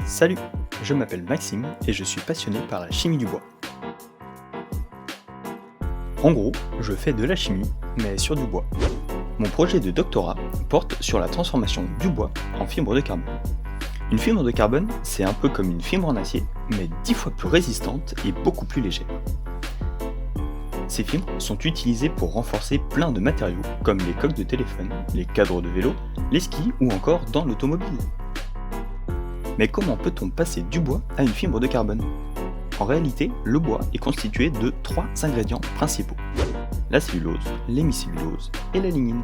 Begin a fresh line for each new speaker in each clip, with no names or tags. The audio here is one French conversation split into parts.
Salut, je m'appelle Maxime et je suis passionné par la chimie du bois. En gros, je fais de la chimie, mais sur du bois. Mon projet de doctorat porte sur la transformation du bois en fibre de carbone. Une fibre de carbone, c'est un peu comme une fibre en acier, mais 10 fois plus résistante et beaucoup plus légère. Ces fibres sont utilisées pour renforcer plein de matériaux, comme les coques de téléphone, les cadres de vélo, les skis ou encore dans l'automobile. Mais comment peut-on passer du bois à une fibre de carbone? En réalité, le bois est constitué de 3 ingrédients principaux: la cellulose, l'hémicellulose et la lignine.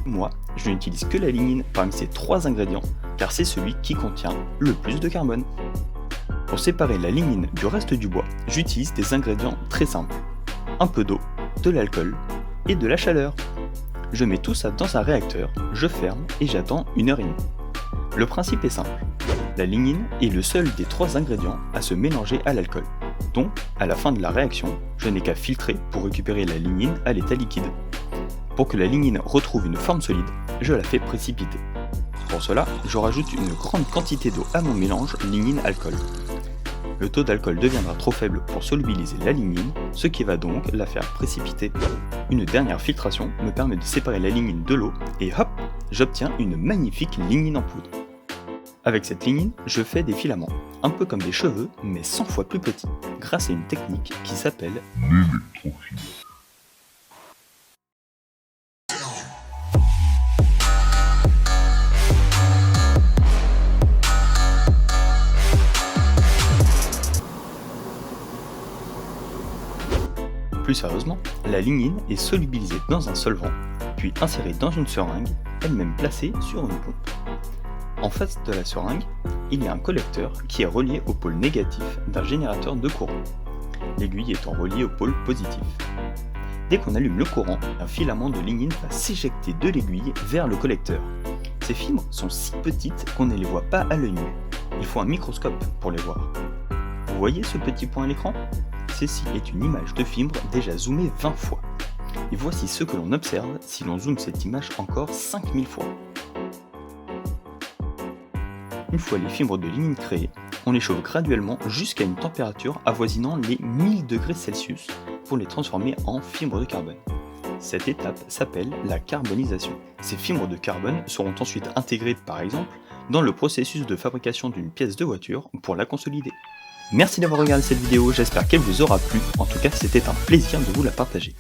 Moi, je n'utilise que la lignine parmi ces 3 ingrédients car c'est celui qui contient le plus de carbone. Pour séparer la lignine du reste du bois, j'utilise des ingrédients très simples: un peu d'eau, de l'alcool et de la chaleur. Je mets tout ça dans un réacteur, je ferme et j'attends 1h30. Le principe est simple. La lignine est le seul des 3 ingrédients à se mélanger à l'alcool. Donc, à la fin de la réaction, je n'ai qu'à filtrer pour récupérer la lignine à l'état liquide. Pour que la lignine retrouve une forme solide, je la fais précipiter. Pour cela, je rajoute une grande quantité d'eau à mon mélange lignine-alcool. Le taux d'alcool deviendra trop faible pour solubiliser la lignine, ce qui va donc la faire précipiter. Une dernière filtration me permet de séparer la lignine de l'eau et hop, j'obtiens une magnifique lignine en poudre. Avec cette lignine, je fais des filaments, un peu comme des cheveux, mais 100 fois plus petits, grâce à une technique qui s'appelle l'électrofibre. Plus sérieusement, la lignine est solubilisée dans un solvant, puis insérée dans une seringue, elle-même placée sur une pompe. En face de la seringue, il y a un collecteur qui est relié au pôle négatif d'un générateur de courant, l'aiguille étant reliée au pôle positif. Dès qu'on allume le courant, un filament de lignine va s'éjecter de l'aiguille vers le collecteur. Ces fibres sont si petites qu'on ne les voit pas à l'œil nu. Il faut un microscope pour les voir. Vous voyez ce petit point à l'écran? Ceci est une image de fibre déjà zoomée 20 fois. Et voici ce que l'on observe si l'on zoome cette image encore 5000 fois. Une fois les fibres de lignine créées, on les chauffe graduellement jusqu'à une température avoisinant les 1000 degrés Celsius pour les transformer en fibres de carbone. Cette étape s'appelle la carbonisation. Ces fibres de carbone seront ensuite intégrées par exemple dans le processus de fabrication d'une pièce de voiture pour la consolider. Merci d'avoir regardé cette vidéo, j'espère qu'elle vous aura plu, en tout cas c'était un plaisir de vous la partager.